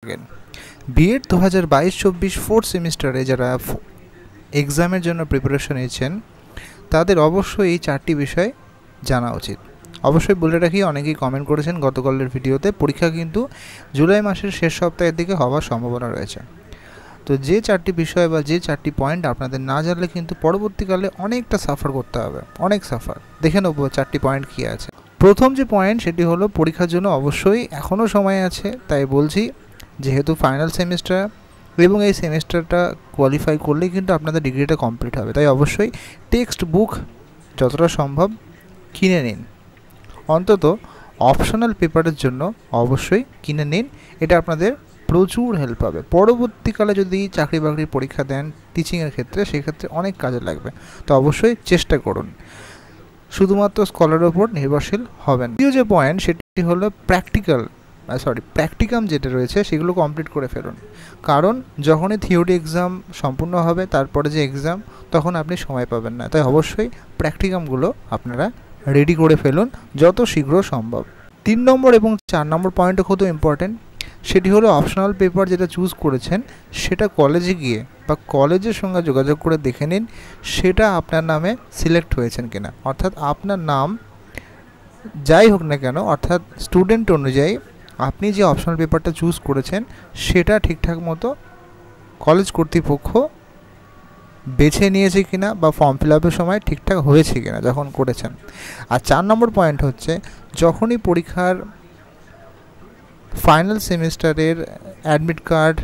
থাকেন। B Ed 2022-24 fourth সেমিস্টারে যারা এক্সামের জন্য প্রিপারেশন নিচ্ছেন তাদের অবশ্যই এই 4টি বিষয় জানা উচিত। অবশ্যই বলে রাখি, অনেকেই কমেন্ট করেছেন গতকালের ভিডিওতে, পরীক্ষা কিন্তু জুলাই মাসের শেষ সপ্তাহের দিকে হওয়ার সম্ভাবনা রয়েছে। তো যে 4টি বিষয় বা যে 4টি পয়েন্ট আপনাদের না জানলে কিন্তু পরবর্তীকালে অনেকটা সাফার করতে হবে, অনেক সাফার। দেখে নেব 4টি পয়েন্ট কী আছে। প্রথম যে পয়েন্ট সেটি হলো, পরীক্ষার জন্য অবশ্যই এখনও সময় আছে, তাই বলছি যেহেতু ফাইনাল সেমিস্টার এবং এই সেমিস্টারটা কোয়ালিফাই করলেই কিন্তু আপনাদের ডিগ্রিটা কমপ্লিট হবে, তাই অবশ্যই টেক্সট বুক যতটা সম্ভব কিনে নিন। অন্তত অপশনাল পেপারের জন্য অবশ্যই কিনে নিন, এটা আপনাদের প্রচুর হেল্প হবে। পরবর্তীকালে যদি চাকরি বাকরির পরীক্ষা দেন টিচিংয়ের ক্ষেত্রে, সেক্ষেত্রে অনেক কাজে লাগবে। তো অবশ্যই চেষ্টা করুন, শুধুমাত্র স্কলারের ওপর নির্ভরশীল হবেন। দ্বিতীয় যে পয়েন্ট সেটি হলো প্র্যাকটিকাম যেটা রয়েছে সেগুলো কমপ্লিট করে ফেলুন। কারণ যখনই থিওরি এক্সাম সম্পূর্ণ হবে, তারপরে যে এক্সাম, তখন আপনি সময় পাবেন না। তাই অবশ্যই প্র্যাকটিকামগুলো আপনারা রেডি করে ফেলুন যত শীঘ্র সম্ভব। 3 নম্বর এবং 4 নম্বর পয়েন্টও খুব ইম্পর্টেন্ট। সেটি হলো অপশনাল পেপার যেটা চুজ করেছেন সেটা কলেজে গিয়ে বা কলেজের সঙ্গে যোগাযোগ করে দেখে নিন সেটা আপনার নামে সিলেক্ট হয়েছেন কিনা। অর্থাৎ আপনার নাম যাই হোক না কেন, অর্থাৎ স্টুডেন্ট অনুযায়ী আপনি যে অপশনাল পেপারটা চুজ করেছেন সেটা ঠিকঠাক মতো কলেজ কর্তৃপক্ষ বেছে নিয়েছে কিনা বা ফর্ম ফিল আপের সময় ঠিকঠাক হয়েছে কিনা যখন করেছেন। আর 4 নম্বর পয়েন্ট হচ্ছে, যখনই পরীক্ষার ফাইনাল সেমিস্টারের অ্যাডমিট কার্ড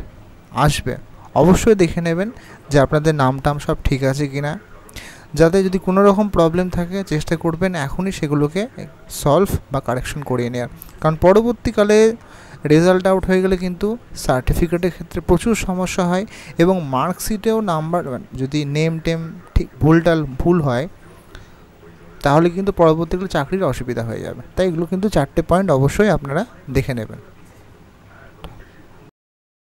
আসবে অবশ্যই দেখে নেবেন যে আপনাদের নাম টাম সব ঠিক আছে কিনা। যাতে যদি কোনো রকম প্রবলেম থাকে চেষ্টা করবেন এখনই সেগুলোকে সলভ বা কারেকশন করিয়ে নেওয়ার। কারণ পরবর্তীকালে রেজাল্ট আউট হয়ে গেলে কিন্তু সার্টিফিকেটের ক্ষেত্রে প্রচুর সমস্যা হয় এবং মার্কশিটেও নাম্বার যদি নেম টেম ঠিক ভুল হয় তাহলে কিন্তু পরবর্তীকালে চাকরির অসুবিধা হয়ে যাবে। তাই এগুলো কিন্তু 4টে পয়েন্ট অবশ্যই আপনারা দেখে নেবেন।